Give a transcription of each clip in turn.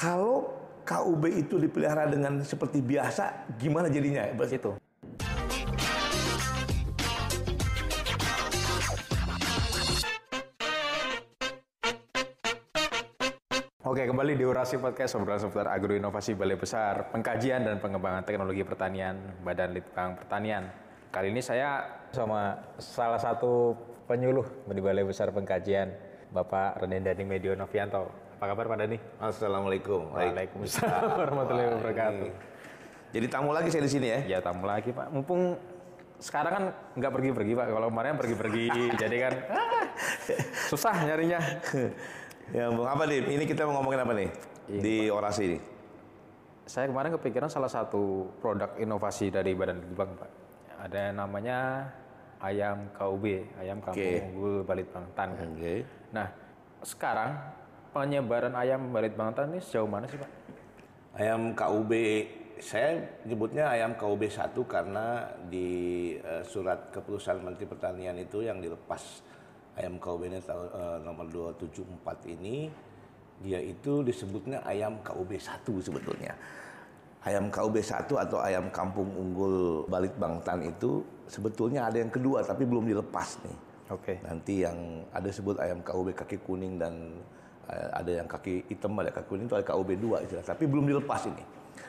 Kalau KUB itu dipelihara dengan seperti biasa, gimana jadinya? Begitu. Oke, kembali di Orasi Podcast, obrolan seputar agroinovasi Balai Besar, Pengkajian dan Pengembangan Teknologi Pertanian, Badan Litbang Pertanian. Kali ini saya sama salah satu penyuluh di Balai Besar Pengkajian, Bapak Rene Dani Medio Novianto. Apa kabar Pak Dani? Assalamualaikum. Waalaikumsalam warahmatullahi wabarakatuh. Jadi tamu lagi saya di sini ya? Ya tamu lagi Pak. Mumpung sekarang kan nggak pergi-pergi Pak. Kalau kemarin pergi-pergi, jadi kan susah nyarinya. Ya, Bung, apa nih? Ini kita mau ngomongin apa nih di Orasi ini? Saya kemarin kepikiran salah satu produk inovasi dari Badan Litbang, Pak. Ada yang namanya ayam KUB, ayam kampung unggul Balitbangtan. Kan? Nah, sekarang penyebaran ayam Balitbangtan ini sejauh mana sih, Pak? Ayam KUB, saya nyebutnya ayam KUB 1 karena di surat keputusan Menteri Pertanian itu yang dilepas ayam KUB ini nomor 274 ini, dia itu disebutnya ayam KUB 1 sebetulnya. Ayam KUB 1 atau ayam kampung unggul Balitbangtan itu sebetulnya ada yang kedua tapi belum dilepas nih. Oke. Nanti yang ada sebut ayam KUB kaki kuning dan ada yang kaki hitam, ada kaki kuning itu ada KUB 2 istilah, tapi belum dilepas ini.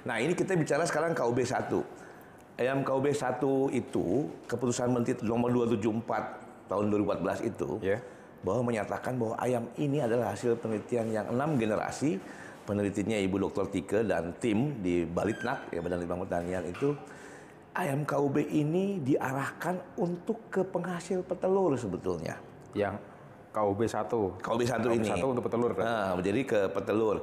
Nah, ini kita bicara sekarang KUB 1. Ayam KUB 1 itu keputusan Menteri nomor 274 tahun 2014 itu bahwa menyatakan bahwa ayam ini adalah hasil penelitian yang 6 generasi, penelitinya Ibu Dr. Tike dan tim di Balitnak, ya Badan Litbang Pertanian itu, ayam KUB ini diarahkan untuk ke penghasil petelur sebetulnya. Yang KUB 1. KUB 1 ini. 1 untuk petelur. Nah, jadi ke petelur.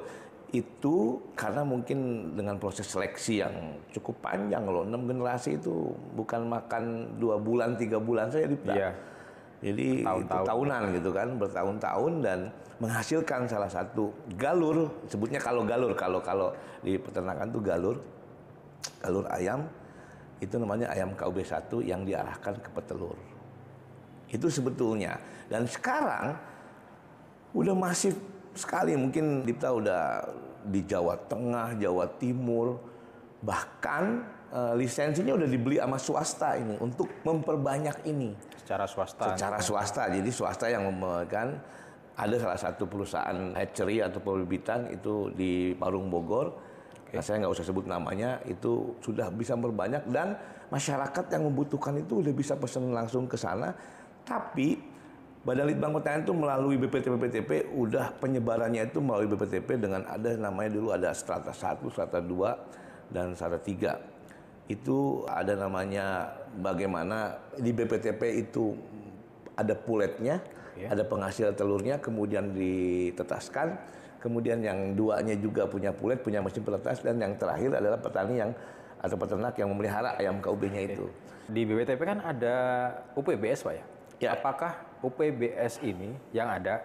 Itu karena mungkin dengan proses seleksi yang cukup panjang loh, 6 generasi itu bukan makan 2 bulan, 3 bulan saja Iya. Jadi itu tahunan gitu kan, bertahun-tahun dan menghasilkan salah satu galur, sebutnya kalau di peternakan tuh galur ayam, itu namanya ayam KUB 1 yang diarahkan ke petelur. Itu sebetulnya. Dan sekarang udah masif sekali, mungkin Dipta udah di Jawa Tengah, Jawa Timur, bahkan lisensinya udah dibeli sama swasta ini untuk memperbanyak ini. Secara swasta. Jadi swasta yang memegang, ada salah satu perusahaan hatchery atau pembibitan itu di Parung Bogor. Nah, saya nggak usah sebut namanya, itu sudah bisa berbanyak dan masyarakat yang membutuhkan itu udah bisa pesan langsung ke sana. Tapi Badan Litbang Pertanian itu melalui BPTP udah penyebarannya itu melalui BPTP dengan ada namanya dulu ada strata 1, strata 2 dan strata 3. Itu ada namanya bagaimana di BPTP itu ada puletnya, ada penghasil telurnya, kemudian ditetaskan, kemudian yang duanya juga punya pulet, punya mesin penetas, dan yang terakhir adalah petani yang atau peternak yang memelihara ayam KUB-nya itu. Di BPTP kan ada UPBS Pak ya? Ya. Apakah UPBS ini yang ada,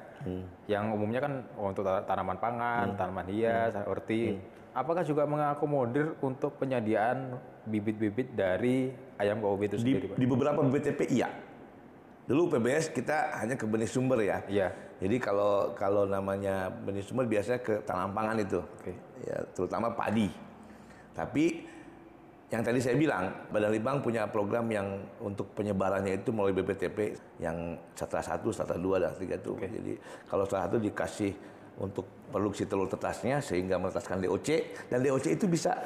yang umumnya kan untuk tanaman pangan, tanaman hias, horti, apakah juga mengakomodir untuk penyediaan bibit-bibit dari ayam KUB itu sendiri, Pak? Di beberapa BPTP iya. Dulu UPBS kita hanya ke benih sumber ya. Iya. Jadi kalau namanya benih sumber biasanya ke tanam pangan itu. Ya, terutama padi. Tapi yang tadi saya bilang, Badan Litbang punya program yang untuk penyebarannya itu melalui BPTP yang strata 1, strata 2 dan 3 itu. Jadi kalau strata 1 dikasih untuk produksi telur tetasnya sehingga menetaskan DOC, dan DOC itu bisa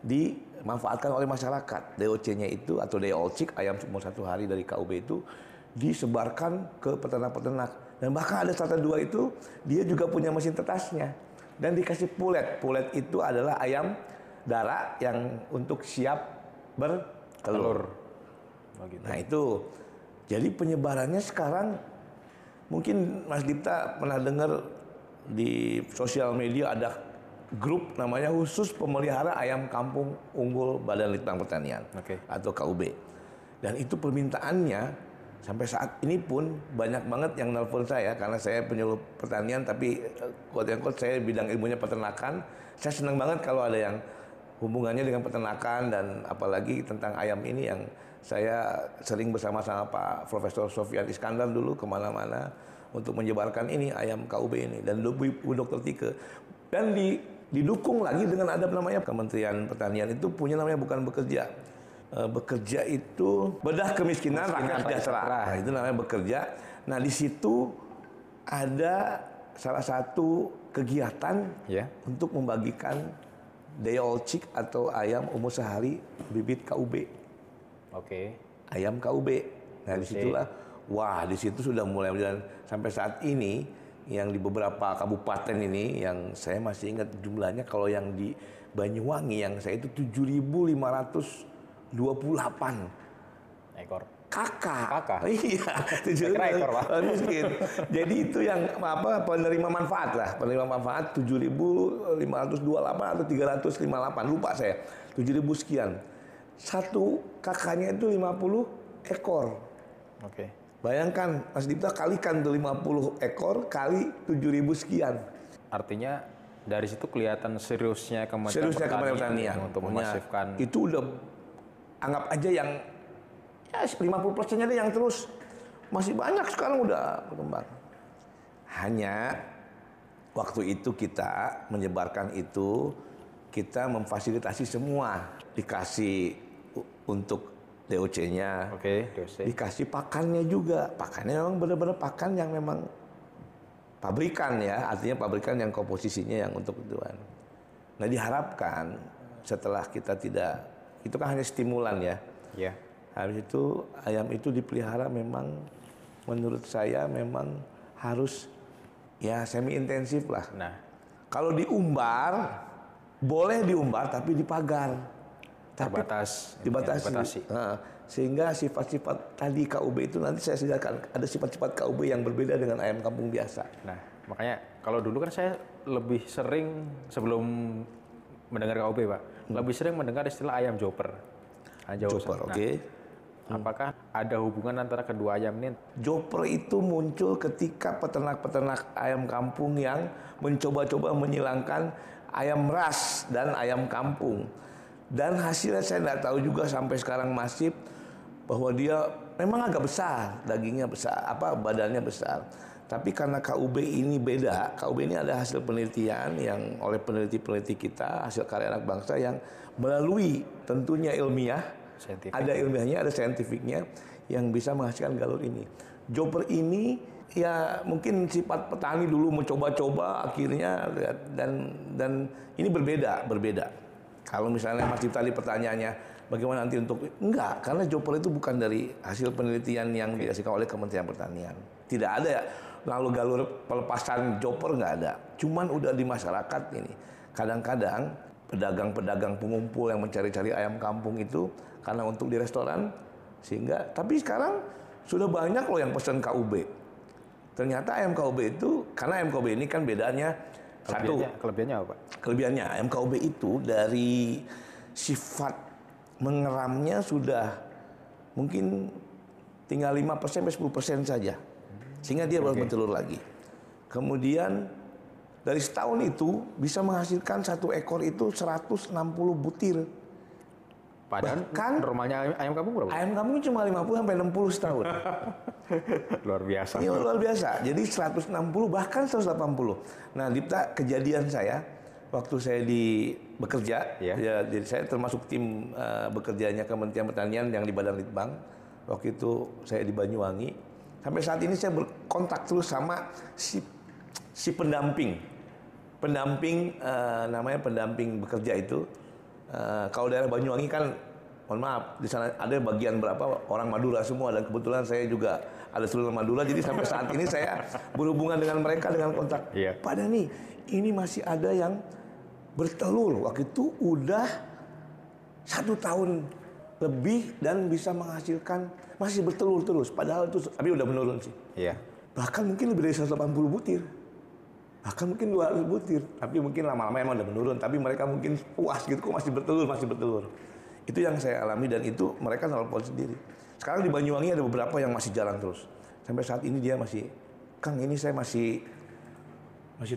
dimanfaatkan oleh masyarakat. DOC-nya itu atau DOC ayam umur 1 hari dari KUB itu disebarkan ke peternak-peternak. Dan bahkan ada strata 2 itu dia juga punya mesin tetasnya dan dikasih pulet. Pulet itu adalah ayam darah yang untuk siap bertelur. Nah itu, jadi penyebarannya sekarang mungkin Mas Dipta pernah dengar di sosial media ada grup namanya khusus pemelihara ayam kampung unggul Badan Litbang Pertanian atau KUB. Dan itu permintaannya sampai saat ini pun banyak banget yang nelpon saya karena saya penyuluh pertanian tapi quote-unquote saya bidang ilmunya peternakan. Saya senang banget kalau ada yang hubungannya dengan peternakan dan apalagi tentang ayam ini yang saya sering bersama-sama Pak Profesor Sofian Iskandar dulu kemana-mana untuk menyebarkan ini ayam KUB ini dan Bu Dr. Tike. Dan di didukung lagi dengan ada namanya Kementerian Pertanian itu punya namanya bukan bekerja. Bekerja itu bedah kemiskinan rakyat sejahtera. Nah, itu namanya bekerja. Nah, di situ ada salah satu kegiatan untuk membagikan day old chick atau ayam umur sehari bibit KUB. Oke. Ayam KUB. Nah, disitulah, wah, di situ sudah mulai berjalan sampai saat ini. Yang di beberapa kabupaten ini yang saya masih ingat jumlahnya, kalau yang di Banyuwangi yang saya itu 7.528 ekor. Kakak. Iya, 7 ekor, Pak. Miskin. Jadi itu yang penerima manfaat lah, penerima manfaat 7.528 atau 358, lupa saya. 7.000 sekian. Satu kakaknya itu 50 ekor. Oke. Bayangkan, Mas Dipta kalikan tuh 50 ekor kali 7.000 sekian. Artinya dari situ kelihatan seriusnya Kementerian Pertanian untuk memasifkan. Itu udah anggap aja yang ya 50%-nya deh yang terus. Masih banyak sekarang udah berkembang. Hanya waktu itu kita menyebarkan itu, kita memfasilitasi semua. Dikasih untuk DOC-nya, DOC. dikasih pakannya juga. Pakannya memang benar-benar pakan yang memang pabrikan ya, artinya pabrikan yang komposisinya yang untuk ituan. Nah, diharapkan setelah kita tidak, itu kan hanya stimulan ya. Iya. Habis itu ayam itu dipelihara memang menurut saya memang harus ya semi intensif lah. Nah, kalau diumbar boleh diumbar tapi dipagar. Dibatasi. Nah, sehingga sifat-sifat tadi KUB itu nanti saya sediakan ada sifat-sifat KUB yang berbeda dengan ayam kampung biasa. Nah, makanya kalau dulu kan saya lebih sering sebelum mendengar KUB, Pak, lebih sering mendengar istilah ayam joper. Joper, oke. Apakah ada hubungan antara kedua ayam ini? Joper itu muncul ketika peternak-peternak ayam kampung yang mencoba-coba menyilangkan ayam ras dan ayam kampung. Dan hasilnya saya tidak tahu juga sampai sekarang masif bahwa dia memang agak besar, dagingnya besar, badannya besar. Tapi karena KUB ini beda, KUB ini ada hasil penelitian yang oleh peneliti-peneliti kita, hasil karya anak bangsa yang melalui tentunya ilmiah, ada ilmiahnya, ada saintifiknya yang bisa menghasilkan galur ini. Joper ini ya mungkin sifat petani dulu mencoba-coba akhirnya dan ini berbeda. Kalau misalnya Mas Dipta tadi pertanyaannya bagaimana nanti untuk enggak, karena joper itu bukan dari hasil penelitian yang dihasilkan oleh Kementerian Pertanian. Tidak ada ya lalu galur pelepasan joper, nggak ada. Cuman udah di masyarakat ini. Kadang-kadang pedagang-pedagang pengumpul yang mencari-cari ayam kampung itu karena untuk di restoran sehingga tapi sekarang sudah banyak loh yang pesan KUB. Ternyata ayam KUB itu karena ayam KUB ini kan bedanya Kelebihannya apa, Pak? Kelebihannya ayam KUB itu dari sifat mengeramnya sudah mungkin tinggal 5% sampai 10% saja. Sehingga dia baru bertelur lagi. Kemudian dari setahun itu bisa menghasilkan satu ekor itu 160 butir. Padahal normalnya ayam kampung berapa? Ayam kampung cuma 50 sampai 60 setahun. Luar biasa. Iya, luar biasa. Jadi 160 bahkan 180. Nah, Dipta, kejadian saya waktu saya bekerja, ya, jadi saya termasuk tim bekerjanya Kementerian Pertanian yang di Badan Litbang. Waktu itu saya di Banyuwangi. Sampai saat ini saya berkontak terus sama si pendamping. Namanya pendamping bekerja itu. Kalau daerah Banyuwangi kan, mohon maaf, di sana ada bagian berapa orang Madura semua dan kebetulan saya juga ada seluruh Madura, jadi sampai saat ini saya berhubungan dengan mereka dengan kontak. Pak Dani, ini masih ada yang bertelur. Waktu itu udah 1 tahun lebih dan bisa menghasilkan masih bertelur terus. Padahal itu tapi udah menurun sih. Iya. Bahkan mungkin lebih dari 180 butir. Bahkan mungkin 200 butir, tapi mungkin lama-lama emang udah menurun. Tapi mereka mungkin puas gitu, kok masih bertelur. Itu yang saya alami dan itu mereka nelpon sendiri. Sekarang di Banyuwangi ada beberapa yang masih jalan terus. Sampai saat ini dia masih, Kang ini saya masih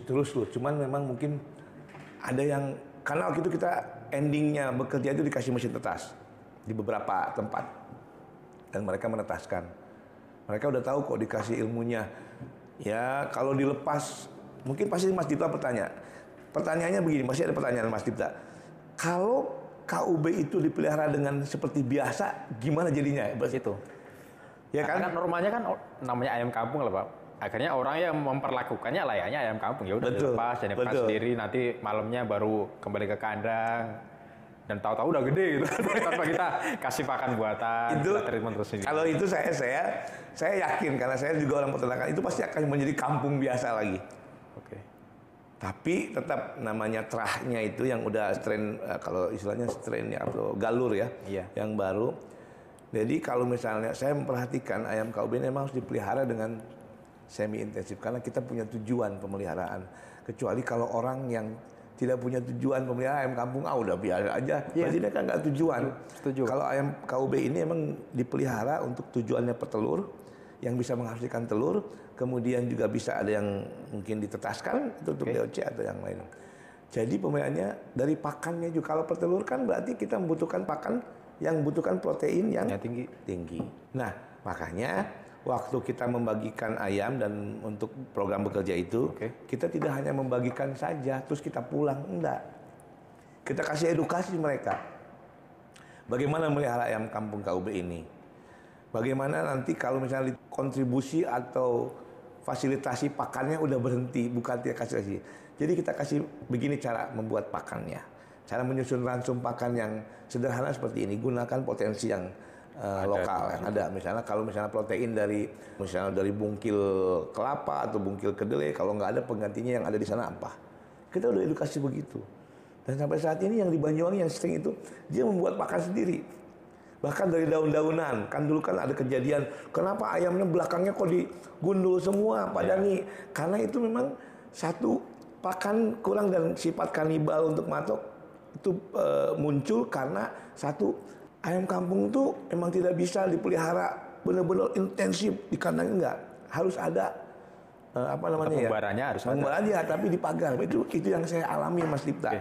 terus loh. Cuman memang mungkin ada yang, karena waktu itu kita endingnya bekerja itu dikasih mesin tetas di beberapa tempat. Dan mereka menetaskan. Mereka udah tahu kok dikasih ilmunya. Ya kalau dilepas, mungkin pasti Mas Dipta bertanya, pertanyaannya begini, masih ada pertanyaan Mas Dipta. Kalau KUB itu dipelihara dengan seperti biasa, gimana jadinya? Itu. Ya kan? Karena normalnya kan namanya ayam kampung lah Pak. Akhirnya orang yang memperlakukannya layaknya ayam kampung. Ya udah dilepas, jadi lepas sendiri, nanti malamnya baru kembali ke kandang. Dan tahu-tahu udah gede gitu. Tanpa kita kasih pakan buatan, itu, kita treatment terus sendiri. Kalau itu saya yakin, karena saya juga orang peternakan, itu pasti akan menjadi kampung biasa lagi. Oke. Tapi tetap namanya terahnya itu yang udah strain, kalau istilahnya strainnya atau galur ya, yang baru. Jadi kalau misalnya saya memperhatikan ayam KUB ini memang harus dipelihara dengan semi intensif karena kita punya tujuan pemeliharaan. Kecuali kalau orang yang tidak punya tujuan pemeliharaan ayam kampung, udah biasa aja. Berarti dia kan nggak tujuan. Setuju. Kalau ayam KUB ini emang dipelihara untuk tujuannya petelur, yang bisa menghasilkan telur, kemudian juga bisa ada yang mungkin ditetaskan itu untuk DOC atau yang lain. Jadi pemeliharaannya dari pakannya juga. Kalau petelur kan berarti kita membutuhkan pakan yang membutuhkan protein yang tinggi. Nah, makanya waktu kita membagikan ayam dan untuk program bekerja itu, kita tidak hanya membagikan saja, terus kita pulang. Enggak. Kita kasih edukasi mereka. Bagaimana melihara ayam kampung KUB ini. Bagaimana nanti kalau misalnya kontribusi atau fasilitasi pakannya udah berhenti, bukan tidak kasih lagi. Jadi kita kasih begini cara membuat pakannya. Cara menyusun ransum pakan yang sederhana seperti ini, gunakan potensi yang lokal yang ada. Misalnya kalau misalnya protein dari bungkil kelapa atau bungkil kedelai, kalau nggak ada penggantinya yang ada di sana apa? Kita udah edukasi begitu. Dan sampai saat ini yang di Banyuwangi yang sering itu dia membuat pakan sendiri. Bahkan dari daun-daunan. Kan dulu kan ada kejadian, kenapa ayamnya belakangnya kok digundul semua Pak Dani? Karena itu memang satu pakan kurang dan sifat kanibal untuk matok itu muncul karena satu, ayam kampung itu emang tidak bisa dipelihara benar-benar intensif di kandang, enggak. Harus ada pembarannya harus ada. Pembarannya tapi di pagar. Itu yang saya alami Mas Dipta.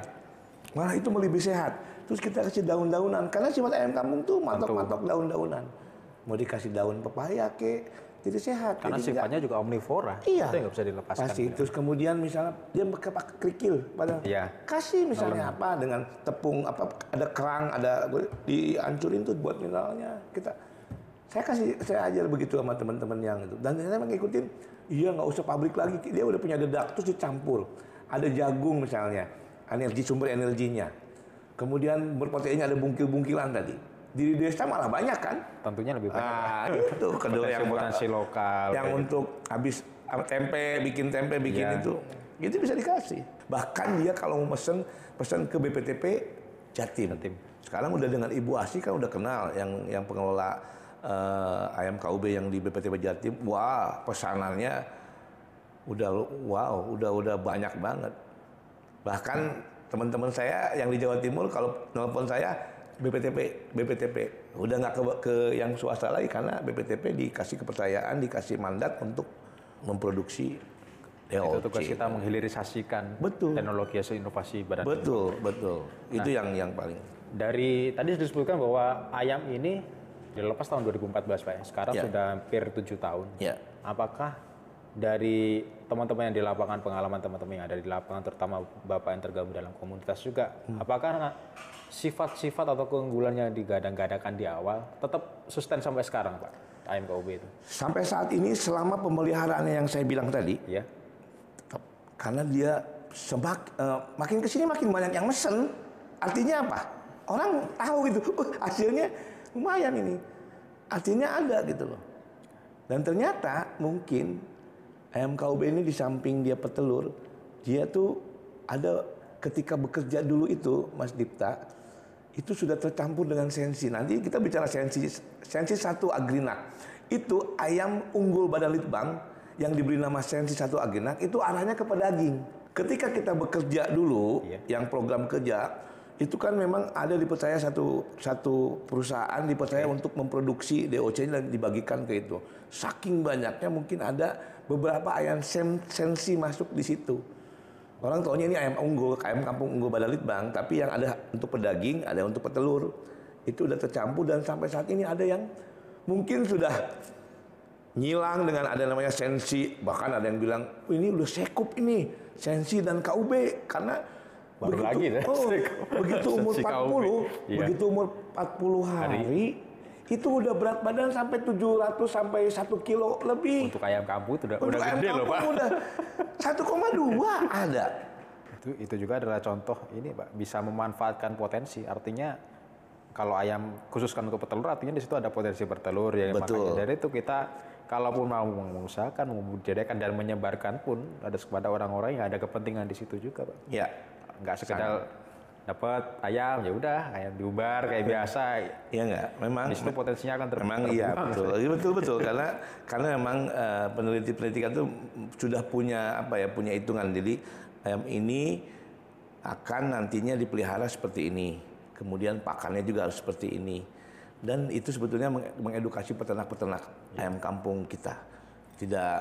Malah itu lebih sehat. Terus kita kasih daun-daunan karena sifat ayam kampung tuh matok-matok daun-daunan. Mau dikasih daun pepaya jadi sehat. Karena jadi sifatnya juga omnivora. Iya. Itu yang nggak bisa dilepaskan. Pasti. Terus kemudian misalnya dia pakai kerikil, kasih misalnya dengan tepung ada kerang, ada dihancurin tuh buat mineralnya. Saya ajar begitu sama teman-teman yang itu. Dan saya mengikutin, nggak usah pabrik lagi. Dia udah punya dedak terus dicampur. Ada jagung misalnya, sumber energinya. Kemudian berproteinnya ada bungkil-bungkilan tadi. Di desa malah banyak kan? Tentunya lebih banyak. Itu kedua yang potensi lokal. Yang untuk habis bikin tempe itu bisa dikasih. Bahkan dia kalau mau pesan ke BPTP Jatim. Sekarang udah dengan Ibu Asih kan udah kenal yang pengelola ayam KUB yang di BPTP Jatim. Wah, pesanannya udah banyak banget. Bahkan teman-teman saya yang di Jawa Timur kalau nelpon saya BPTP udah nggak ke yang swasta lagi karena BPTP dikasih kepercayaan, dikasih mandat untuk memproduksi DOC. Itu tugas kita menghilirisasikan teknologi hasil inovasi badan. Betul. Itu yang paling. Dari tadi disebutkan bahwa ayam ini dilepas tahun 2014 Pak. Sekarang sudah hampir 7 tahun. Apakah dari teman-teman yang di lapangan, pengalaman teman-teman yang ada di lapangan, terutama Bapak yang tergabung dalam komunitas juga, apakah sifat-sifat atau keunggulan yang digadang-gadangkan di awal tetap sustain sampai sekarang Pak, ayam KUB itu? Sampai saat ini selama pemeliharaannya yang saya bilang tadi, tetap. Karena dia makin kesini makin banyak yang mesen, artinya apa? Orang tahu gitu, hasilnya lumayan ini, artinya ada gitu loh. Dan ternyata mungkin ayam KUB ini di samping dia petelur, dia tuh ada ketika bekerja dulu itu, Mas Dipta, itu sudah tercampur dengan sensi. Nanti kita bicara sensi 1 Agrinak. Itu ayam unggul Badan Litbang yang diberi nama sensi 1 Agrinak, itu arahnya ke pedaging. Ketika kita bekerja dulu, yang program kerja, itu kan memang ada dipercaya satu perusahaan dipercaya untuk memproduksi DOC-nya dan dibagikan ke itu. Saking banyaknya mungkin ada beberapa ayam sensi masuk di situ. Orang taunya ini ayam kampung unggul Badan Litbang, tapi yang ada untuk pedaging, ada untuk petelur. Itu udah tercampur dan sampai saat ini ada yang mungkin sudah nyilang dengan ada namanya sensi, bahkan ada yang bilang ini udah sekup ini sensi dan KUB karena baru begitu, lagi ya. Begitu umur Sensi 40, iya. begitu umur 40 hari itu udah berat badan sampai 700 sampai 1 kilo lebih. Untuk ayam kampung itu Untuk udah ayam gede loh, kampung Pak. udah 1,2 ada. Itu juga adalah contoh ini, Pak, bisa memanfaatkan potensi. Artinya kalau ayam khususkan untuk petelur, artinya di situ ada potensi bertelur ya. Betul. Makanya dari itu kita kalaupun mau mengusahakan, membudidayakan dan menyebarkan pun ada kepada orang-orang yang ada kepentingan di situ juga, Pak. Ya. Nggak sekedar dapat ayam ya udah ayam diubar kayak biasa. Iya nggak, memang Di situ potensinya akan memang iya betul karena memang peneliti-peneliti itu sudah punya punya hitungan. Jadi ayam ini akan nantinya dipelihara seperti ini, kemudian pakannya juga harus seperti ini, dan itu sebetulnya mengedukasi peternak-peternak ayam kampung kita. Tidak,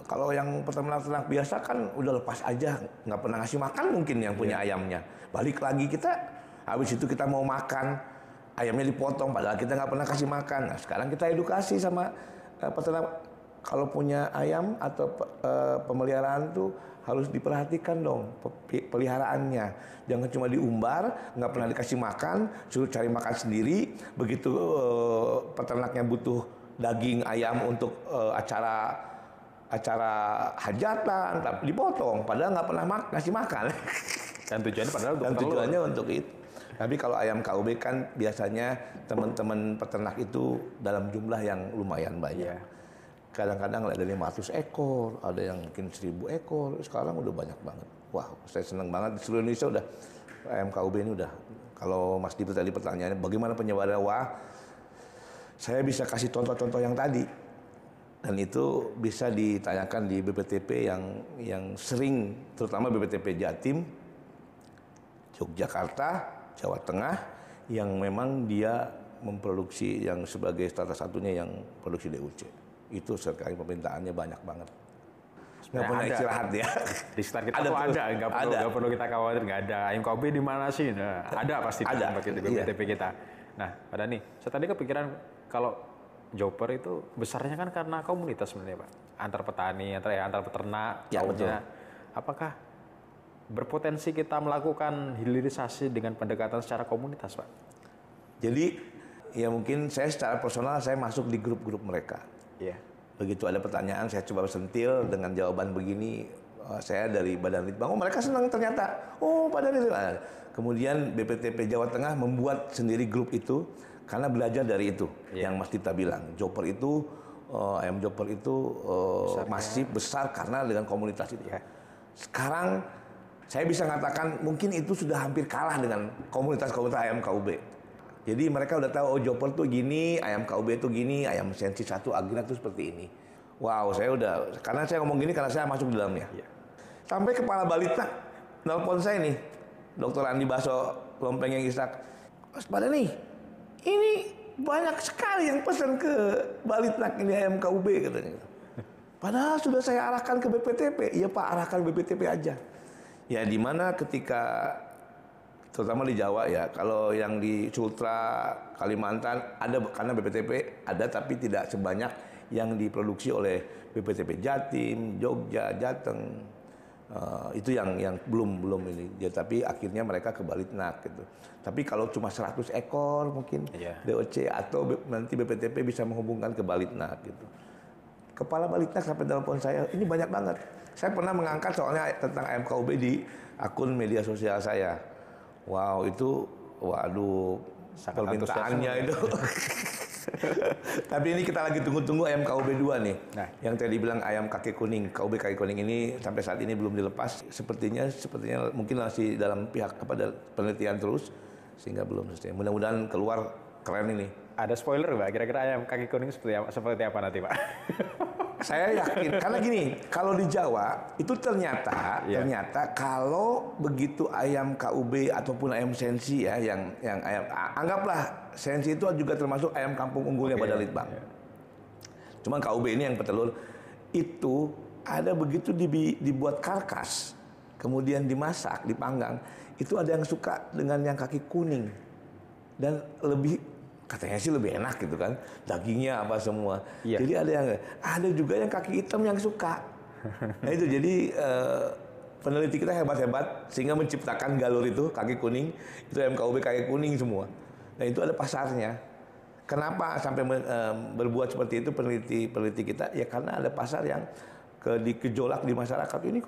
kalau yang peternak biasa kan udah lepas aja, nggak pernah ngasih makan mungkin yang punya ayamnya. Balik lagi kita, habis itu kita mau makan, ayamnya dipotong padahal kita nggak pernah kasih makan. Nah, sekarang kita edukasi sama peternak, kalau punya ayam atau pemeliharaan tuh harus diperhatikan dong peliharaannya. Jangan cuma diumbar, nggak pernah dikasih makan, suruh cari makan sendiri. Begitu peternaknya butuh daging ayam untuk acara hajatan, tapi dipotong, padahal nggak pernah ngasih makan. Dan tujuannya padahal untuk telur. Tujuannya untuk itu. Tapi kalau ayam KUB kan biasanya teman-teman peternak itu dalam jumlah yang lumayan banyak. Yeah. Kadang-kadang ada 500 ekor, ada yang mungkin 1000 ekor. Sekarang udah banyak banget. Wah, saya senang banget di seluruh Indonesia udah ayam KUB ini udah. Kalau Mas Dipet tadi pertanyaannya bagaimana penyebaran, wah, saya bisa kasih contoh-contoh yang tadi. Dan itu bisa ditanyakan di BPTP yang sering, terutama BPTP Jatim, Yogyakarta, Jawa Tengah, yang memang dia memproduksi yang sebagai salah satunya yang produksi DUC. Itu sekarang pemerintahannya banyak banget. Nggak pernah istirahat ya. Di sekitar kita ada, nggak perlu kita khawatir, nggak ada. Ayam KUB di mana sih? Nah, ada pasti ada di BPTP kita. Nah, Pak Dhani, saya tadi kepikiran kalau Joper itu besarnya kan karena komunitas sebenarnya, Pak. Antar petani, antar peternak. Ya, betul. Apakah berpotensi kita melakukan hilirisasi dengan pendekatan secara komunitas, Pak? Jadi, ya mungkin saya secara personal saya masuk di grup-grup mereka. Iya. Begitu ada pertanyaan, saya coba sentil dengan jawaban begini. Saya dari Badan Litbang. Oh, mereka senang ternyata. Oh, Badan Litbang. Kemudian BPTP Jawa Tengah membuat sendiri grup itu karena belajar dari itu. Yang Mas Tita bilang, Joper itu ayam Joper itu masih besar karena dengan komunitas itu. Ya. Sekarang saya bisa mengatakan mungkin itu sudah hampir kalah dengan komunitas-komunitas ayam KUB. Jadi mereka udah tahu, oh Joper tuh gini, ayam KUB tuh gini, ayam sensi 1 Agina tuh seperti ini. Wow, saya udah, karena saya ngomong gini karena saya masuk di dalamnya. Ya. Sampai kepala Balitnak nelpon saya nih, Dr. Andi Baso, Lompeng yang Ishak. Mas pada nih, ini banyak sekali yang pesan ke Balitnak ini ayam KUB katanya. Padahal sudah saya arahkan ke BPTP. Iya Pak, arahkan BPTP aja. Ya di mana ketika terutama di Jawa ya, kalau yang di Sultra, Kalimantan ada karena BPTP ada tapi tidak sebanyak yang diproduksi oleh BPTP Jatim, Jogja, Jateng. Itu yang belum ini. Ya, tapi akhirnya mereka ke Balitnak gitu. Tapi kalau cuma 100 ekor mungkin DOC atau nanti BPTP bisa menghubungkan ke Balitnak gitu. Kepala Balitnak sampai telepon saya, ini banyak banget. Saya pernah mengangkat soalnya tentang ayam KUB di akun media sosial saya. Wow, itu waduh permintaannya itu. Tapi ini kita lagi tunggu-tunggu ayam KUB 2 nih. Nah, yang tadi bilang ayam kaki kuning, KUB kaki kuning ini sampai saat ini belum dilepas. Sepertinya mungkin masih dalam pihak penelitian terus sehingga belum selesai. Mudah-mudahan keluar keren ini. Ada spoiler Pak, kira-kira ayam kaki kuning seperti apa nanti Pak? Saya yakin karena gini, kalau di Jawa itu ternyata kalau begitu ayam KUB ataupun ayam sensi ya yang ayam anggaplah sensi itu juga termasuk ayam kampung unggulnya Badan Litbang. Cuman KUB ini yang petelur itu ada begitu dibuat karkas, kemudian dimasak, dipanggang, itu ada yang suka dengan yang kaki kuning dan lebih katanya sih lebih enak gitu kan, dagingnya apa semua. Iya. Jadi ada juga yang kaki hitam yang suka. Nah itu jadi peneliti kita hebat-hebat sehingga menciptakan galur itu kaki kuning, itu MKUB kaki kuning semua. Nah itu ada pasarnya. Kenapa sampai berbuat seperti itu peneliti kita? Ya karena ada pasar yang dikejolak di masyarakat ini.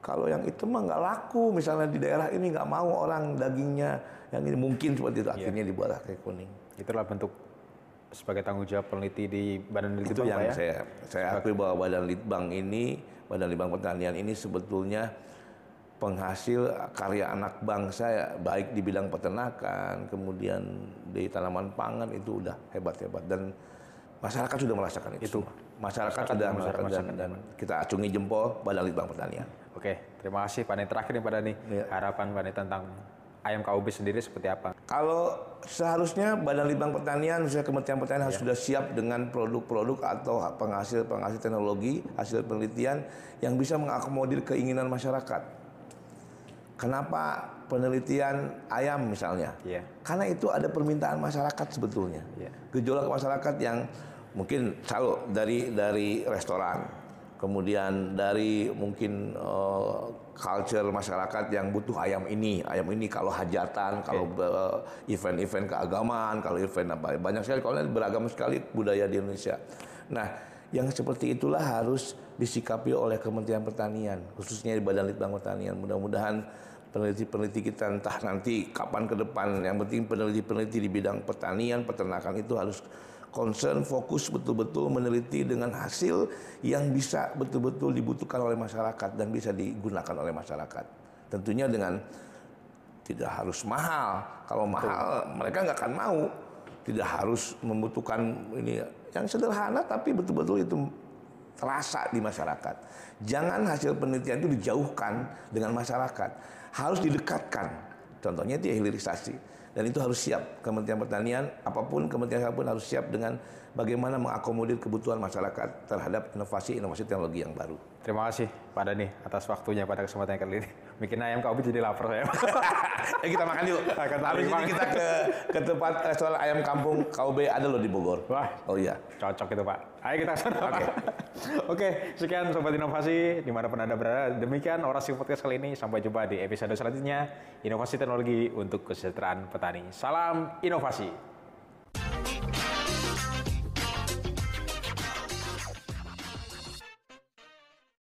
Kalau yang itu mah nggak laku, misalnya di daerah ini nggak mau orang dagingnya yang ini, mungkin seperti itu, akhirnya dibuat kaki kuning. Itulah bentuk sebagai tanggung jawab peneliti di Badan Litbang. Itu yang ya? saya akui bahwa Badan Litbang Pertanian ini sebetulnya penghasil karya anak bangsa ya, baik di bidang peternakan, kemudian di tanaman pangan itu udah hebat-hebat dan masyarakat sudah merasakan itu. Masyarakat sudah merasakan dan kita acungi jempol Badan Litbang Pertanian. Oke, terima kasih Pak Dani. Terakhir nih Pak Dani, harapan Pak Dani tentang ayam KUB sendiri seperti apa? Kalau seharusnya Badan Litbang Pertanian, misalnya Kementerian Pertanian harus sudah siap dengan produk-produk atau penghasil teknologi, hasil penelitian yang bisa mengakomodir keinginan masyarakat. Kenapa penelitian ayam misalnya? Karena itu ada permintaan masyarakat sebetulnya. Gejolak masyarakat yang mungkin selalu dari restoran, kemudian dari mungkin culture masyarakat yang butuh ayam ini kalau hajatan, kalau event-event keagamaan, kalau event apa, banyak sekali, kalau beragam sekali budaya di Indonesia. Nah, yang seperti itulah harus disikapi oleh Kementerian Pertanian, khususnya di Badan Litbang Pertanian. Mudah-mudahan peneliti-peneliti kita entah nanti kapan ke depan, yang penting peneliti-peneliti di bidang pertanian, peternakan itu harus concern, fokus betul-betul meneliti dengan hasil yang bisa betul-betul dibutuhkan oleh masyarakat dan bisa digunakan oleh masyarakat. Tentunya dengan tidak harus mahal. Kalau mahal mereka nggak akan mau. Tidak harus membutuhkan ini yang sederhana tapi betul-betul itu terasa di masyarakat. Jangan hasil penelitian itu dijauhkan dengan masyarakat. Harus didekatkan. Contohnya itu hilirisasi. Dan itu harus siap. Kementerian Pertanian, apapun kementerian apapun harus siap dengan bagaimana mengakomodir kebutuhan masyarakat terhadap inovasi teknologi yang baru. Terima kasih Pak Dani atas waktunya pada kesempatan kali ini. Bikin ayam KUB jadi lapar saya. Kita makan yuk. Habis ini kita ke tempat restoran ayam kampung KUB ada loh di Bogor. Wah. Oh iya. Cocok itu Pak. Ayo kita sana. Oke, sekian Sobat Inovasi dimanapun Anda berada. Demikian Orasi Podcast kali ini. Sampai jumpa di episode selanjutnya. Inovasi teknologi untuk kesejahteraan petani. Salam inovasi.